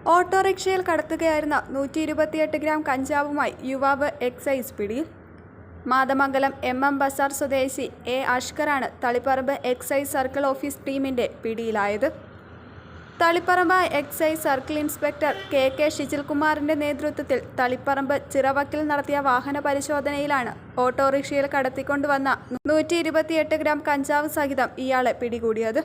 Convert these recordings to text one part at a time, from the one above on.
ഓട്ടോറിക്ഷയിൽ കടത്തുകയായിരുന്ന 128 ഗ്രാം കഞ്ചാവുമായി യുവാവ് എക്സൈസ് പിടിയിൽ. മാതമംഗലം MM ബസാർ സ്വദേശി A അഷ്കറാണ് തളിപ്പറമ്പ് എക്സൈസ് സർക്കിൾ ഓഫീസ് ടീമിന്റെ പിടിയിലായത്. Taliparamba excise circle inspector KK ഷിജിൽകുമാറിന്റെ നേതൃത്വത്തിൽ തളിപ്പറമ്പ് ചിറവക്കിൽ നടത്തിയ വാഹന പരിശോധനയിലാണ് ഓട്ടോറിക്ഷയിൽ കടത്തിക്കൊണ്ടുവന്ന 128 ഗ്രാം കഞ്ചാവ് സഹിതം ഇയാളെ പിടികൂടിയത്.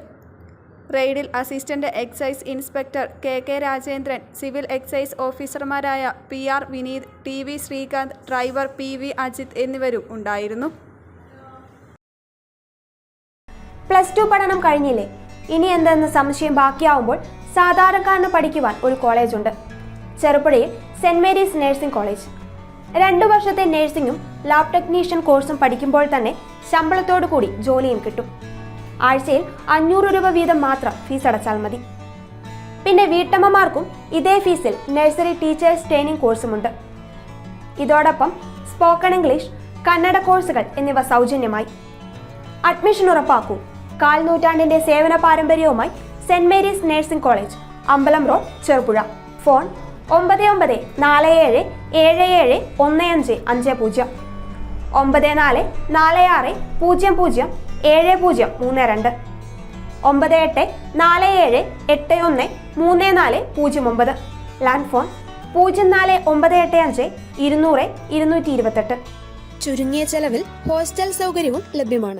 റെയ്ഡിൽ assistant excise inspector KK Rajendran, civil excise ഓഫീസർമാരായ PR Vineeth, TV Sreekanth, driver PV Ajith എന്നിവരും ഉണ്ടായിരുന്നു. +2 പഠനം കഴിഞ്ഞില്ലേ? ഇനി എന്തെന്ന് സംശയം ബാക്കിയാവുമ്പോൾ സാധാരണക്കാരന് പഠിക്കുവാൻ ഒരു കോളേജുണ്ട്. ചെറുപുഴയിൽ സെന്റ് മേരീസ് നഴ്സിംഗ് കോളേജ്. 2 വർഷത്തെ നഴ്സിംഗും ലാബ് ടെക്നീഷ്യൻ കോഴ്സും പഠിക്കുമ്പോൾ തന്നെ ശമ്പളത്തോടു കൂടി ജോലിയും കിട്ടും. ആഴ്ചയിൽ 500 രൂപ വീതം മാത്രം ഫീസ് അടച്ചാൽ മതി. പിന്നെ വീട്ടമ്മമാർക്കും ഇതേ ഫീസിൽ നഴ്സറി ടീച്ചേഴ്സ് ട്രെയിനിങ് കോഴ്സുമുണ്ട്. ഇതോടൊപ്പം സ്പോക്കൺ ഇംഗ്ലീഷ്, കന്നഡ കോഴ്സുകൾ എന്നിവ സൗജന്യമായി. അഡ്മിഷൻ ഉറപ്പാക്കൂ. 1/4 നൂറ്റാണ്ടിന്റെ സേവന പാരമ്പര്യവുമായി സെന്റ് മേരീസ് നഴ്സിംഗ് കോളേജ്, അമ്പലം road, Cherupuzha. Phone 9947771550 9446007032 9847813409. Land phone 04985 200 228. ചുരുങ്ങിയ ചെലവിൽ ഹോസ്റ്റൽ സൗകര്യവും ലഭ്യമാണ്.